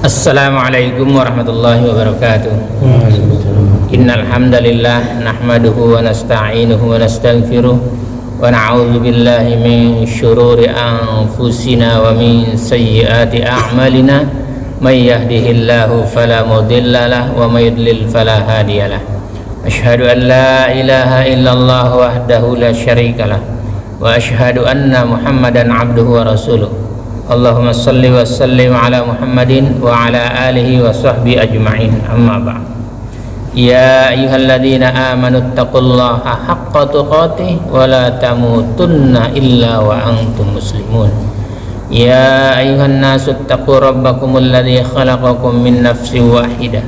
Assalamualaikum warahmatullahi wabarakatuh. Innal hamdalillah nahmaduhu wa nasta'inuhu wa nastaghfiruh wa na'udzu billahi min syururi anfusina wa min sayyiati a'malina may yahdihillahu fala mudilla lahu wa may yudlil fala hadiyalah. Asyhadu an la ilaha illallah wahdahu la syarikalah wa asyhadu anna Muhammadan abduhu wa rasuluh. Allahumma salli wa sallim ala Muhammadin wa ala alihi wa sahbihi ajma'in, amma ba'd. Ya ayyuhalladzina amanu taqullaha haqqa tuqatih wa la tamutunna illa wa antum muslimun. Ya ayyuhan nasu taqu rabbakumul ladzi khalaqakum min nafsin wahidah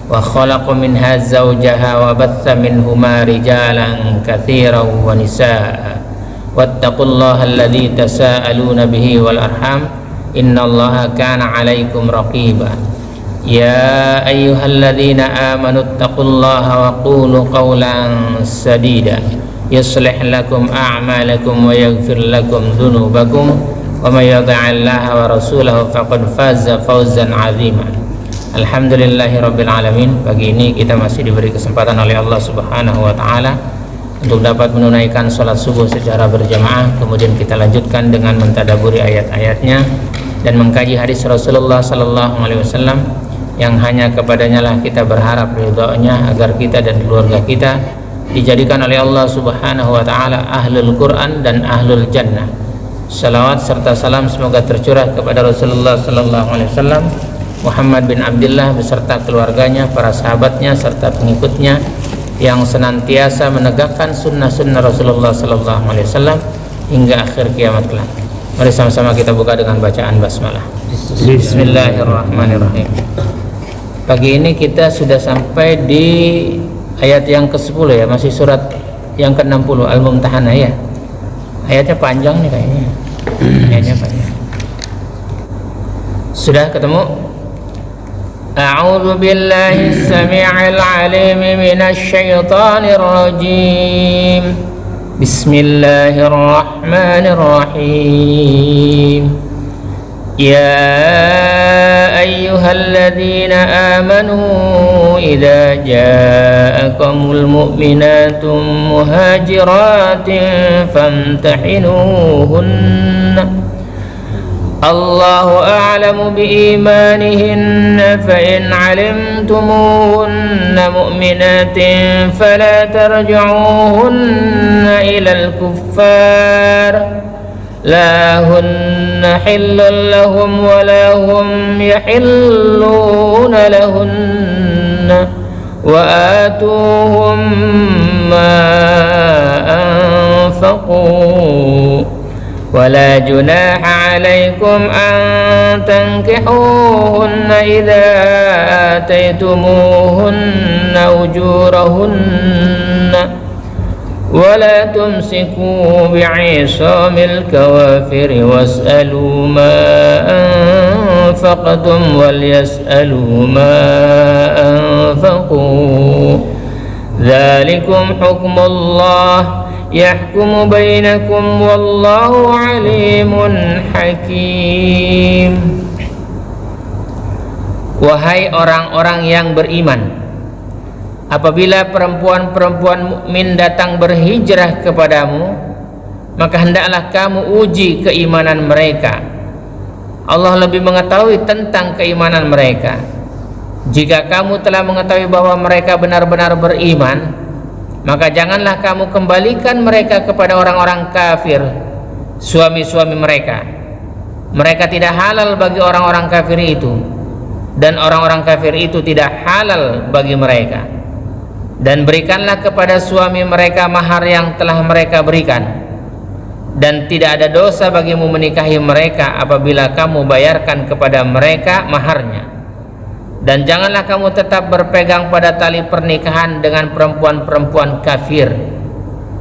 wa khalaqa minha zawjaha wa batha minhuma rijalan katsiran wa nisaa'a. Wattaqullaha alladzi tasaaluna bihi wal arham innallaha kana 'alaikum raqiba. Ya ayyuhalladzina amanu taqullaha wa qulu qawlan sadida yuslih lakum a'malakum wa yaghfir lakum dhunubakum wa may yuti'illaha wa rasulahu faqad faza fawzan 'azima. Alhamdulillahirabbil alamin. Pagi ini kita masih diberi kesempatan oleh Allah Subhanahu wa taala untuk dapat menunaikan sholat subuh secara berjamaah. Kemudian kita lanjutkan dengan mentadaburi ayat-ayatnya dan mengkaji hadis Rasulullah Sallallahu Alaihi Wasallam yang hanya kepadanya lah kita berharap ridhonya, agar kita dan keluarga kita dijadikan oleh Allah Subhanahu Wa Taala ahlul Quran dan ahlul Jannah. Salawat serta salam semoga tercurah kepada Rasulullah Sallallahu Alaihi Wasallam, Muhammad bin Abdullah beserta keluarganya, para sahabatnya serta pengikutnya yang senantiasa menegakkan sunnah-sunnah Rasulullah Sallallahu Alaihi Wasallam hingga akhir kiamat kelak. Mari sama-sama kita buka dengan bacaan basmalah. Bismillahirrahmanirrahim. Pagi ini kita sudah sampai di ayat yang ke-10 ya, masih surat yang ke-60 Al-Mumtahanah ya. Ayatnya panjang nih kayaknya. Ayatnya panjang. Sudah ketemu? أعوذ بالله السميع العليم من الشيطان الرجيم بسم الله الرحمن الرحيم يا أيها الذين آمنوا إذا جاءكم المؤمنات مهاجرات فامتحنوهن الله أعلم بإيمانهن فإن علمتموهن مؤمنات فلا ترجعوهن إلى الكفار لا هن حل لهم ولا هم يحلون لهن وآتوهم ما أنفقوا ولا جناح عليكم أن تنكحوهن إذا آتيتموهن أجورهن ولا تمسكوا بعصام الكوافر واسألوا ما أنفقتم وليسألوا ما أنفقوا ذلكم حكم الله yahkumu bainakum wallahu alimun hakim. Wahai orang-orang yang beriman, apabila perempuan-perempuan mukmin datang berhijrah kepadamu, maka hendaklah kamu uji keimanan mereka. Allah lebih mengetahui tentang keimanan mereka. Jika kamu telah mengetahui bahwa mereka benar-benar beriman, maka janganlah kamu kembalikan mereka kepada orang-orang kafir, suami-suami mereka. Mereka tidak halal bagi orang-orang kafir itu, dan orang-orang kafir itu tidak halal bagi mereka. Dan berikanlah kepada suami mereka mahar yang telah mereka berikan, dan tidak ada dosa bagimu menikahi mereka apabila kamu bayarkan kepada mereka maharnya. Dan janganlah kamu tetap berpegang pada tali pernikahan dengan perempuan-perempuan kafir,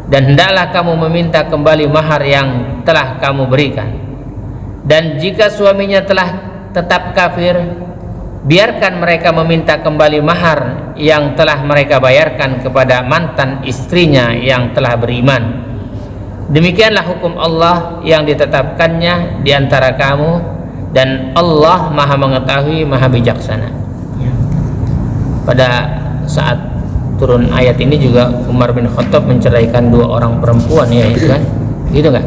dan hendaklah kamu meminta kembali mahar yang telah kamu berikan. Dan jika suaminya telah tetap kafir, biarkan mereka meminta kembali mahar yang telah mereka bayarkan kepada mantan istrinya yang telah beriman. Demikianlah hukum Allah yang ditetapkannya di antara kamu, dan Allah Maha mengetahui, Maha bijaksana. Pada saat turun ayat ini juga Umar bin Khattab menceraikan 2 orang perempuan, ya itu kan, gitu kan?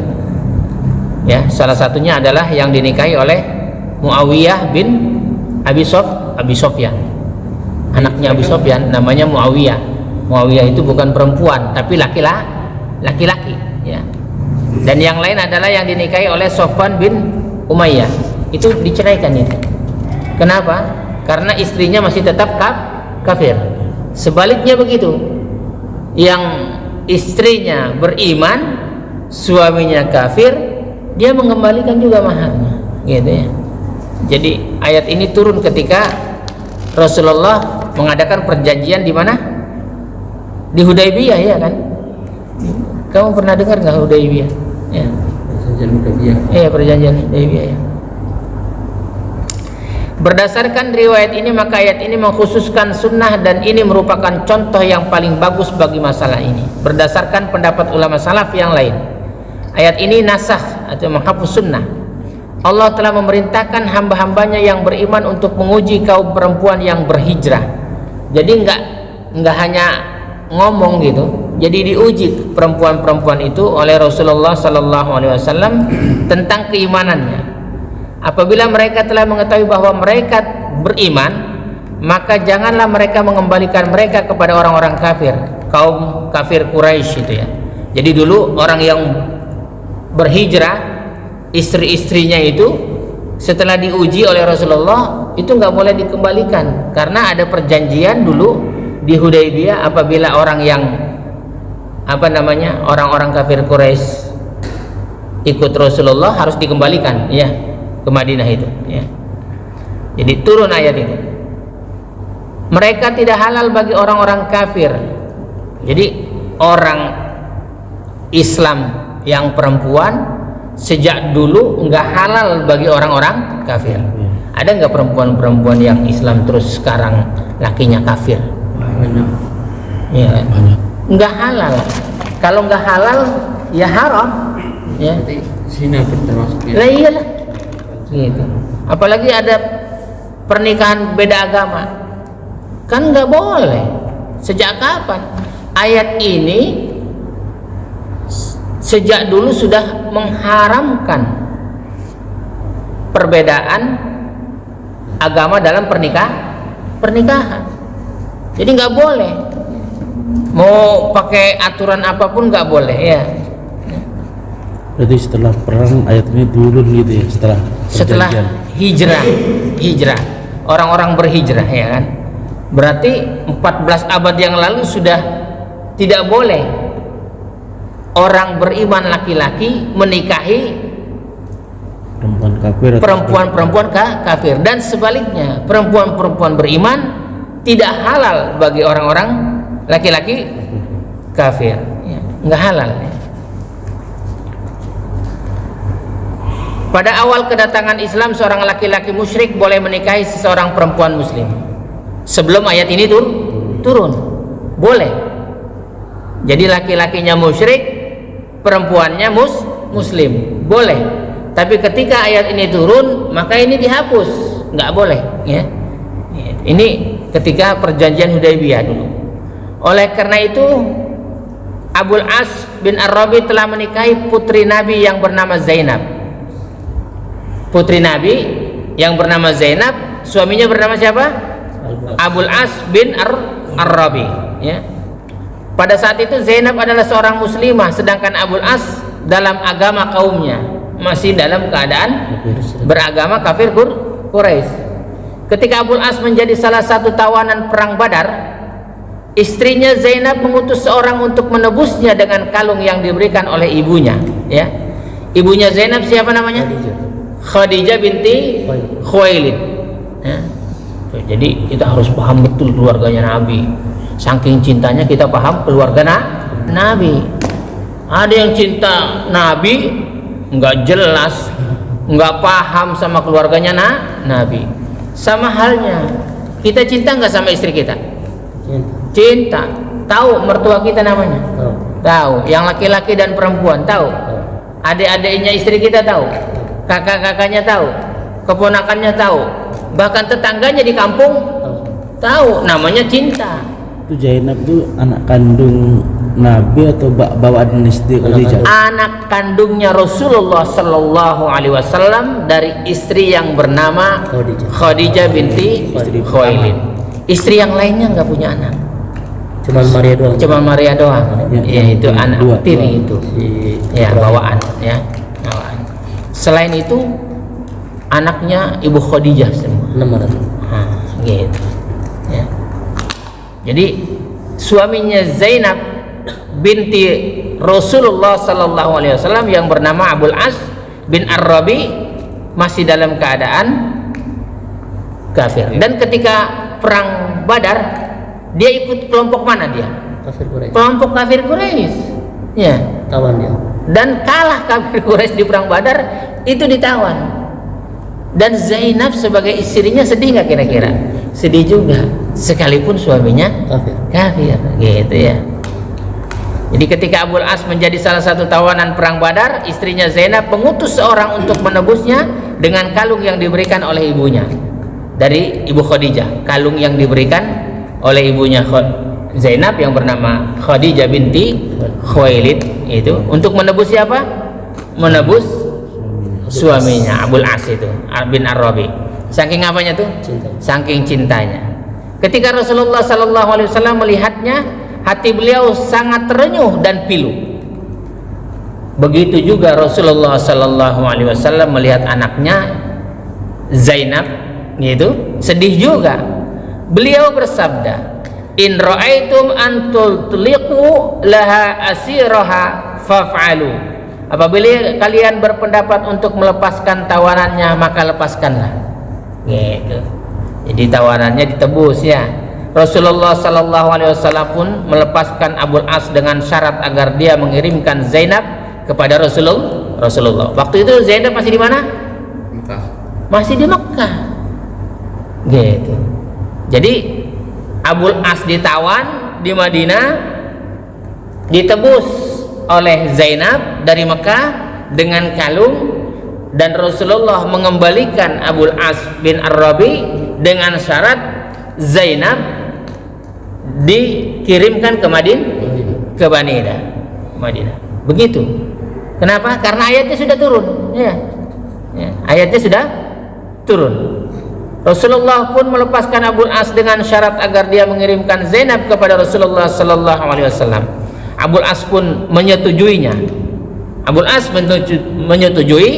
Ya, salah satunya adalah yang dinikahi oleh Muawiyah bin Abi Sofyan, anaknya Abi Sofyan, namanya Muawiyah. Muawiyah itu bukan perempuan tapi laki-laki, ya. Dan yang lain adalah yang dinikahi oleh Sofwan bin Umayyah, itu diceraikan itu. Kenapa? Karena istrinya masih tetap kafir. Sebaliknya begitu, yang istrinya beriman, suaminya kafir, dia mengembalikan juga maharnya, gitu ya. Jadi ayat ini turun ketika Rasulullah mengadakan perjanjian di mana? Di Hudaybiyah, ya kan? Kamu pernah dengar nggak Hudaybiyah? Ya. Perjanjian Hudaybiyah. Iya, perjanjian Hudaybiyah. Ya. Berdasarkan riwayat ini, maka ayat ini mengkhususkan sunnah dan ini merupakan contoh yang paling bagus bagi masalah ini. Berdasarkan pendapat ulama salaf yang lain, ayat ini nasakh atau menghapus sunnah. Allah telah memerintahkan hamba-hambanya yang beriman untuk menguji kaum perempuan yang berhijrah. Jadi enggak hanya ngomong gitu, jadi diuji perempuan-perempuan itu oleh Rasulullah sallallahu alaihi wasallam tentang keimanannya. Apabila mereka telah mengetahui bahwa mereka beriman, maka janganlah mereka mengembalikan mereka kepada orang-orang kafir, kaum kafir Quraisy itu ya. Jadi dulu orang yang berhijrah, istri-istrinya itu setelah diuji oleh Rasulullah itu nggak boleh dikembalikan, karena ada perjanjian dulu di Hudaybiyah, apabila orang yang orang-orang kafir Quraisy ikut Rasulullah harus dikembalikan, ya, ke Madinah itu, ya. Jadi turun ayat itu. Mereka tidak halal bagi orang-orang kafir. Jadi orang Islam yang perempuan sejak dulu enggak halal bagi orang-orang kafir. Ada enggak perempuan-perempuan yang Islam terus sekarang lakinya kafir? Banyak. Ya, banyak. Enggak halal. Kalau enggak halal ya haram. Ya. Zina termasuk ya. Lah iyalah. Gitu. Apalagi ada pernikahan beda agama, kan nggak boleh. Sejak kapan? Ayat ini sejak dulu sudah mengharamkan perbedaan agama dalam pernikahan. Jadi nggak boleh, mau pakai aturan apapun nggak boleh, ya. Berarti setelah perang ayat ini turun gitu ya, setelah hijrah orang-orang berhijrah, ya kan? Berarti 14 abad yang lalu sudah tidak boleh orang beriman laki-laki menikahi perempuan-perempuan kafir, dan sebaliknya perempuan-perempuan beriman tidak halal bagi orang-orang laki-laki kafir, ya, nggak halal, ya. Pada awal kedatangan Islam, seorang laki-laki musyrik boleh menikahi seseorang perempuan muslim. Sebelum ayat ini turun, boleh. Jadi laki-lakinya musyrik, perempuannya muslim, boleh. Tapi ketika ayat ini turun, maka ini dihapus, nggak boleh, ya. Ini ketika perjanjian Hudaybiyah dulu. Oleh karena itu, Abul As bin Ar-Rabi telah menikahi putri Nabi yang bernama Zainab. Putri Nabi yang bernama Zainab, suaminya bernama siapa? Abul As bin Ar-Rabi, ya. Pada saat itu Zainab adalah seorang muslimah, sedangkan Abul As dalam agama kaumnya masih dalam keadaan beragama kafir Quraisy. Ketika Abul As menjadi salah satu tawanan perang Badar, istrinya Zainab mengutus seorang untuk menebusnya dengan kalung yang diberikan oleh ibunya, ya. Ibunya Zainab siapa namanya? Khadijah binti Khuwailid, ya. Jadi kita harus paham betul keluarganya Nabi. Saking cintanya kita paham keluarga Nabi. Ada yang cinta Nabi nggak jelas, nggak paham sama keluarganya Nabi. Sama halnya kita cinta nggak sama istri kita? Cinta. Tahu mertua kita namanya? Tahu. Yang laki-laki dan perempuan tahu. Adik-adiknya istri kita tahu. Kakak-kakaknya tahu. keponakannya tahu, bahkan tetangganya di kampung tahu. Namanya cinta. Itu Zainab tuh anak kandung Nabi atau bawaan istri Khadijah? Anak kandungnya Rasulullah Sallallahu Alaihi Wasallam dari istri yang bernama Khadijah binti Khuwailid. Istri yang lainnya nggak punya anak. Cuma Maria doang. Ya, itu anak tiri itu. Ya, bawaan ya. Bawaan. Selain itu anaknya Ibu Khadijah semua. Gitu. Ya. Jadi suaminya Zainab binti Rasulullah Sallallahu Alaihi Wasallam yang bernama Abul As bin Ar-Rabi masih dalam keadaan kafir. Dan ketika perang Badar, dia ikut kelompok mana dia? Kelompok kafir Quraisy. Ya. Tawan dia. Dan kalah kafir Quraisy di perang Badar, itu ditawan. Dan Zainab sebagai istrinya sedih nggak kira-kira? Sedih juga, sekalipun suaminya kafir, gitu ya. Jadi ketika Abul As menjadi salah satu tawanan perang Badar, istrinya Zainab mengutus seorang untuk menebusnya dengan kalung yang diberikan oleh ibunya dari Ibu Khadijah. Kalung yang diberikan oleh ibunya Zainab yang bernama Khadijah binti Khuwailid itu untuk menebus siapa? Menebus suaminya Abul As itu bin Ar-Rabi. Saking apanya tuh? Saking cintanya. Ketika Rasulullah Sallallahu Alaihi Wasallam melihatnya, hati beliau sangat terenyuh dan pilu. Begitu juga Rasulullah Sallallahu Alaihi Wasallam melihat anaknya Zainab, gitu, sedih juga. Beliau bersabda, "In ra'aitum an tulliqu laha asiraha faf'alu." Apabila kalian berpendapat untuk melepaskan tawanannya, maka lepaskanlah. Gitu. Jadi tawanannya ditebus ya. Rasulullah Sallallahu Alaihi Wasallam pun melepaskan Abul As dengan syarat agar dia mengirimkan Zainab kepada Rasulullah. Waktu itu Zainab masih di mana? Mekah. Masih di Mekah. Gitu. Jadi Abul As ditawan di Madinah, ditebus oleh Zainab dari Mekah dengan kalung, dan Rasulullah mengembalikan Abul As bin Ar-Rabi dengan syarat Zainab dikirimkan ke Madinah. Begitu. Kenapa? Karena ayatnya sudah turun. Ya. Ayatnya sudah turun. Rasulullah pun melepaskan Abul As dengan syarat agar dia mengirimkan Zainab kepada Rasulullah Sallallahu Alaihi Wasallam. Abul As pun menyetujuinya. Abul As menyetujui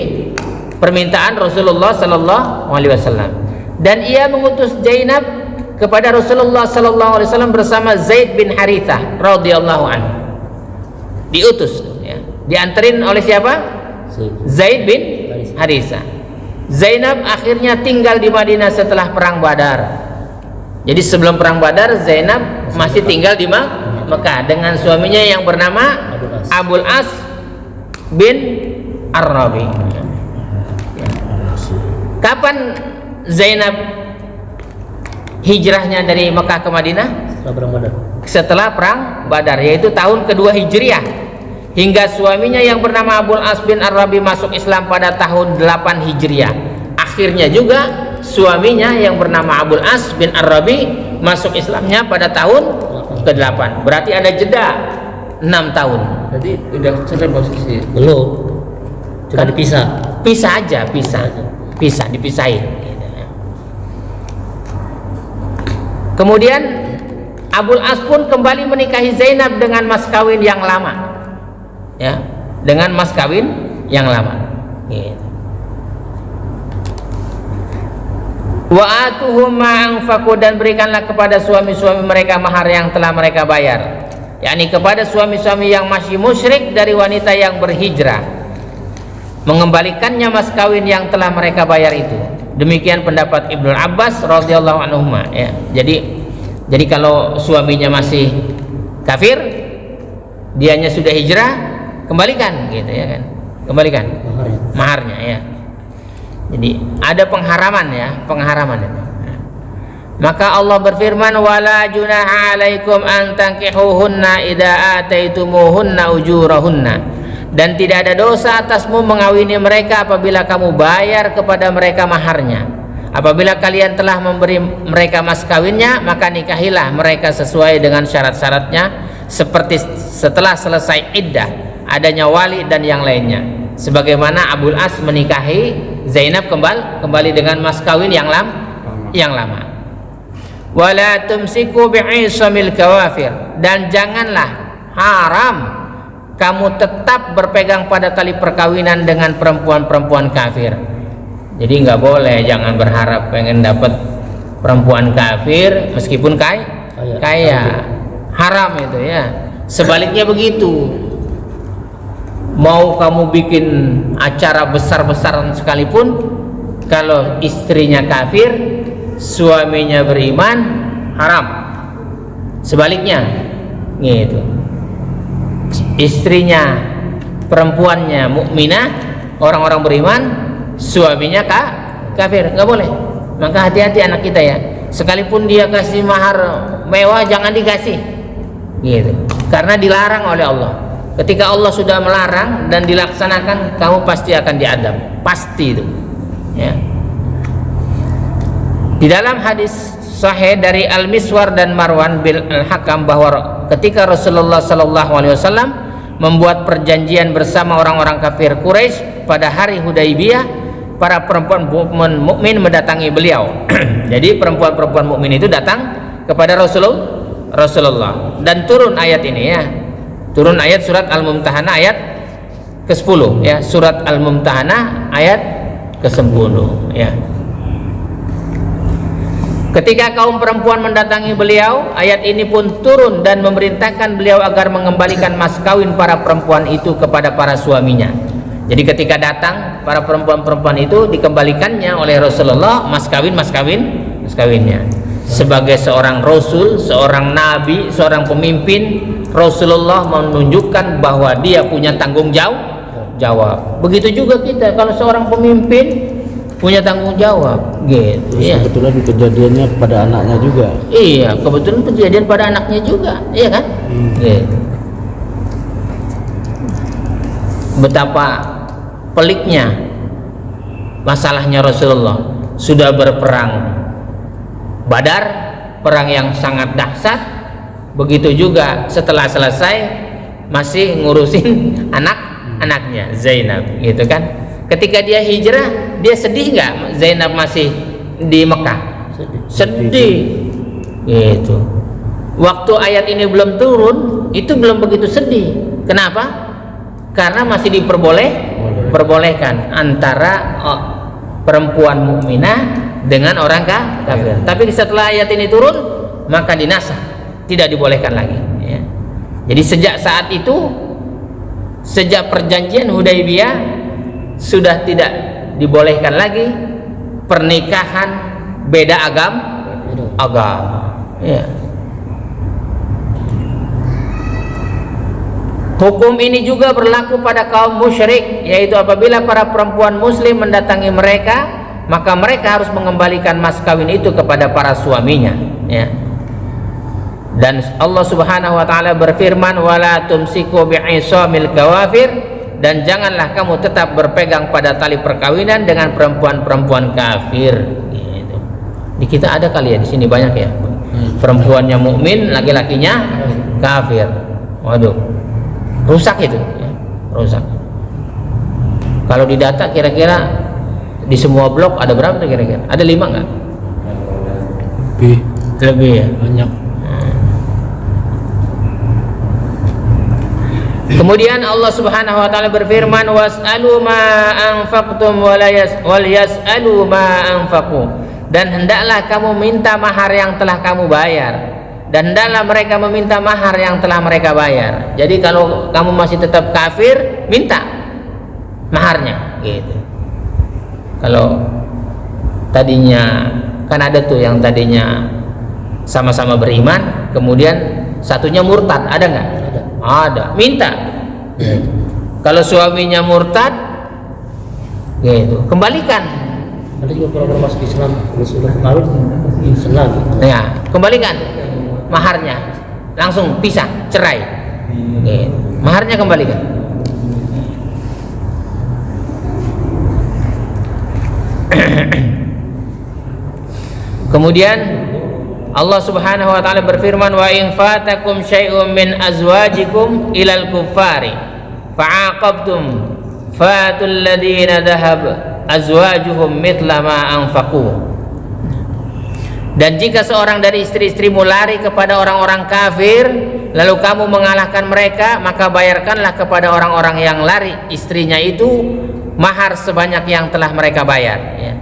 permintaan Rasulullah Sallallahu Alaihi Wasallam, dan ia mengutus Zainab kepada Rasulullah Sallallahu Alaihi Wasallam bersama Zaid bin Harithah radhiyallahu anhu. Diutus, ya. Dianterin oleh siapa? Zaid bin Harithah. Zainab akhirnya tinggal di Madinah setelah perang Badar. Jadi sebelum perang Badar Zainab masih tinggal di Mekah dengan suaminya yang bernama Abul As bin Ar-Rabi. Kapan Zainab hijrahnya dari Mekah ke Madinah? Setelah perang Badar, yaitu tahun kedua Hijriah. Hingga suaminya yang bernama Abul As bin Ar-Rabi masuk Islam pada tahun 8 Hijriah. Akhirnya juga suaminya yang bernama Abul As bin Ar-Rabi masuk Islamnya pada tahun ke-8. Berarti ada jeda 6 tahun. Jadi udah sampai posisi belum, cuma dipisah. Pisah, dipisahin. Kemudian Abul As pun kembali menikahi Zainab dengan mas kawin yang lama. Ya, dengan mas kawin yang lama. Gitu. Wa atuhum ma'anfaqu, dan berikanlah kepada suami-suami mereka mahar yang telah mereka bayar, yakni kepada suami-suami yang masih musyrik dari wanita yang berhijrah, mengembalikannya mas kawin yang telah mereka bayar itu. Demikian pendapat Ibnu Abbas radhiyallahu anhu, ya. Jadi kalau suaminya masih kafir, dianya sudah hijrah, kembalikan, gitu ya kan, kembalikan maharnya, ya. Jadi ada pengharaman, ya, pengharaman itu. Maka Allah berfirman, wala junaha alaikum an tankihuhunna idza ataitumuhunna ujurahunna, Dan tidak ada dosa atasmu mengawini mereka apabila kamu bayar kepada mereka maharnya. Apabila kalian telah memberi mereka mas kawinnya, maka nikahilah mereka sesuai dengan syarat-syaratnya, seperti setelah selesai iddah, adanya wali dan yang lainnya. Sebagaimana Abul As menikahi Zainab kembali dengan mas kawin yang lama. Wala tumsiku bi'isamil kawafir, dan janganlah haram kamu tetap berpegang pada tali perkawinan dengan perempuan-perempuan kafir. Jadi nggak boleh, jangan berharap pengen dapat perempuan kafir meskipun kaya. Haram itu ya. Sebaliknya begitu. Mau kamu bikin acara besar-besaran sekalipun, kalau istrinya kafir, suaminya beriman, haram. Sebaliknya gitu. Istrinya, perempuannya mukminah, orang-orang beriman, suaminya kafir, nggak boleh. Maka hati-hati anak kita ya, sekalipun dia kasih mahar mewah jangan dikasih gitu, karena dilarang oleh Allah. Ketika Allah sudah melarang dan dilaksanakan, kamu pasti akan diadab, pasti itu ya. Di dalam hadis sahih dari Al-Miswar dan Marwan bin Al-Hakam bahwa ketika Rasulullah SAW membuat perjanjian bersama orang-orang kafir Quraisy pada hari Hudaybiyah, para perempuan mukmin mendatangi beliau. Jadi perempuan-perempuan mukmin itu datang kepada Rasulullah, dan turun ayat ini ya. Turun ayat surat Al-Mumtahanah ayat ke-10 ya, surat Al-Mumtahanah ayat ke-10 ya. Ketika kaum perempuan mendatangi beliau, ayat ini pun turun dan memerintahkan beliau agar mengembalikan mas kawin para perempuan itu kepada para suaminya. Jadi ketika datang para perempuan-perempuan itu, dikembalikannya oleh Rasulullah mas kawinnya. Sebagai seorang rasul, seorang nabi, seorang pemimpin, Rasulullah menunjukkan bahwa dia punya tanggung jawab. Begitu juga kita, kalau seorang pemimpin punya tanggung jawab gitu ya. Kebetulan kejadiannya pada anaknya juga. Iya, kebetulan kejadian pada anaknya juga, iya kan? Gitu. Betapa peliknya masalahnya Rasulullah. Sudah berperang Badar, perang yang sangat dahsyat. Begitu juga setelah selesai masih ngurusin anak-anaknya Zainab, gitu kan? Ketika dia hijrah, dia sedih nggak Zainab masih di Mekah? Sedih. Gitu. Waktu ayat ini belum turun, itu belum begitu sedih. Kenapa? Karena masih diperbolehkan antara perempuan mukminah dengan orang kafir. Tapi setelah ayat ini turun, maka dinasah, tidak dibolehkan lagi ya. Jadi sejak saat itu, sejak perjanjian Hudaybiyah, sudah tidak dibolehkan lagi pernikahan beda agama ya. Hukum ini juga berlaku pada kaum musyrik, yaitu apabila para perempuan muslim mendatangi mereka, maka mereka harus mengembalikan mas kawin itu kepada para suaminya ya. Dan Allah Subhanahu wa taala berfirman, wala tumsiku bi'isamil kawafir, dan janganlah kamu tetap berpegang pada tali perkawinan dengan perempuan-perempuan kafir gitu. Di kita ada kali ya, di sini banyak ya, perempuannya mukmin, laki-lakinya kafir. Waduh, rusak itu ya, rusak. Kalau di data kira-kira di semua blok ada berapa tuh kira-kira? Ada 5 nggak? Lebih ya, banyak. Kemudian Allah Subhanahu wa taala berfirman, was'alu ma anfaqtum wal yas'alu ma anfaqu, dan hendaklah kamu minta mahar yang telah kamu bayar, dan hendaklah mereka meminta mahar yang telah mereka bayar. Jadi kalau kamu masih tetap kafir, minta maharnya gitu. Kalau tadinya kan ada tuh yang tadinya sama-sama beriman, kemudian satunya murtad, ada nggak? Ada, minta. Kalau suaminya murtad, gitu, kembalikan. Ada juga orang masuk Islam, sudah kawin Islam. Ya, kembalikan maharnya, langsung pisah, cerai. Gitu. Maharnya kembalikan. Kemudian Allah Subhanahu wa taala berfirman, wa in fatakum syai'un min azwajikum ilal kuffari fa'aqabtum fatul ladina dhahab azwajuhum mithla ma anfaqu. Dan jika seorang dari istri-istrimu lari kepada orang-orang kafir, lalu kamu mengalahkan mereka, maka bayarkanlah kepada orang-orang yang lari istrinya itu mahar sebanyak yang telah mereka bayar, ya.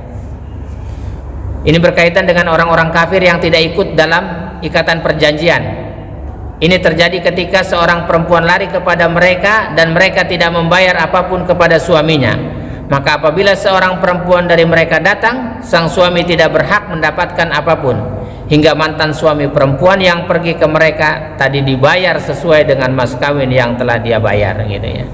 Ini berkaitan dengan orang-orang kafir yang tidak ikut dalam ikatan perjanjian. Ini terjadi ketika seorang perempuan lari kepada mereka dan mereka tidak membayar apapun kepada suaminya. Maka apabila seorang perempuan dari mereka datang, sang suami tidak berhak mendapatkan apapun hingga mantan suami perempuan yang pergi ke mereka tadi dibayar sesuai dengan mas kawin yang telah dia bayar, gitu ya.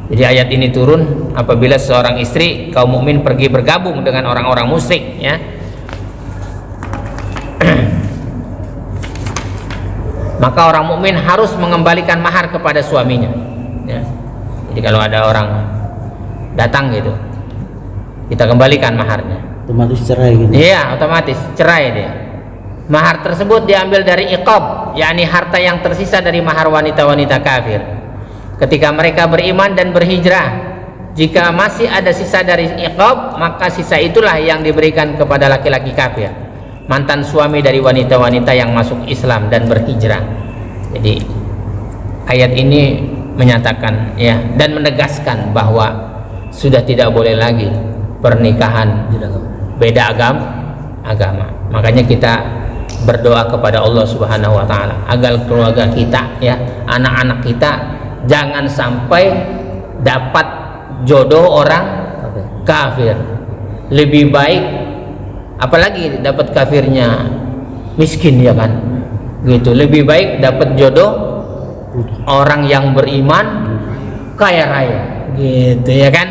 Jadi ayat ini turun apabila seorang istri kaum mukmin pergi bergabung dengan orang-orang musyrik, ya. Maka orang mukmin harus mengembalikan mahar kepada suaminya, ya. Jadi kalau ada orang datang gitu, kita kembalikan maharnya. Otomatis cerai gitu. Iya, otomatis cerai dia. Mahar tersebut diambil dari iqab, yakni harta yang tersisa dari mahar wanita-wanita kafir ketika mereka beriman dan berhijrah. Jika masih ada sisa dari iqab, maka sisa itulah yang diberikan kepada laki-laki kafir, mantan suami dari wanita-wanita yang masuk Islam dan berhijrah. Jadi ayat ini menyatakan, ya, dan menegaskan bahwa sudah tidak boleh lagi pernikahan beda agama. Makanya kita berdoa kepada Allah Subhanahu wa taala agar keluarga kita, ya, anak-anak kita jangan sampai dapat jodoh orang kafir. Lebih baik, apalagi dapat kafirnya miskin, ya kan, gitu. Lebih baik dapat jodoh orang yang beriman kaya raya, gitu, ya kan.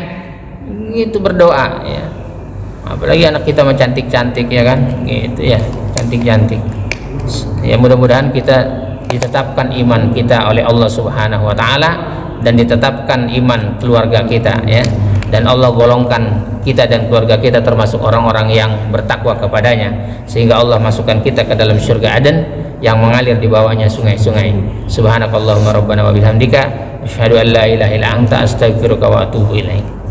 Gitu berdoa, ya. Apalagi anak kita mah cantik-cantik, ya kan, gitu, ya, cantik-cantik. Ya, mudah-mudahan kita ditetapkan iman kita oleh Allah Subhanahu wa taala dan ditetapkan iman keluarga kita, ya. Dan Allah golongkan kita dan keluarga kita termasuk orang-orang yang bertakwa kepadanya, sehingga Allah masukkan kita ke dalam surga Aden yang mengalir di bawahnya sungai-sungai. Subhanakallahumma rabbana wa bihamdika asyhadu an la ilaha illa anta astaghfiruka wa atubu ilaik.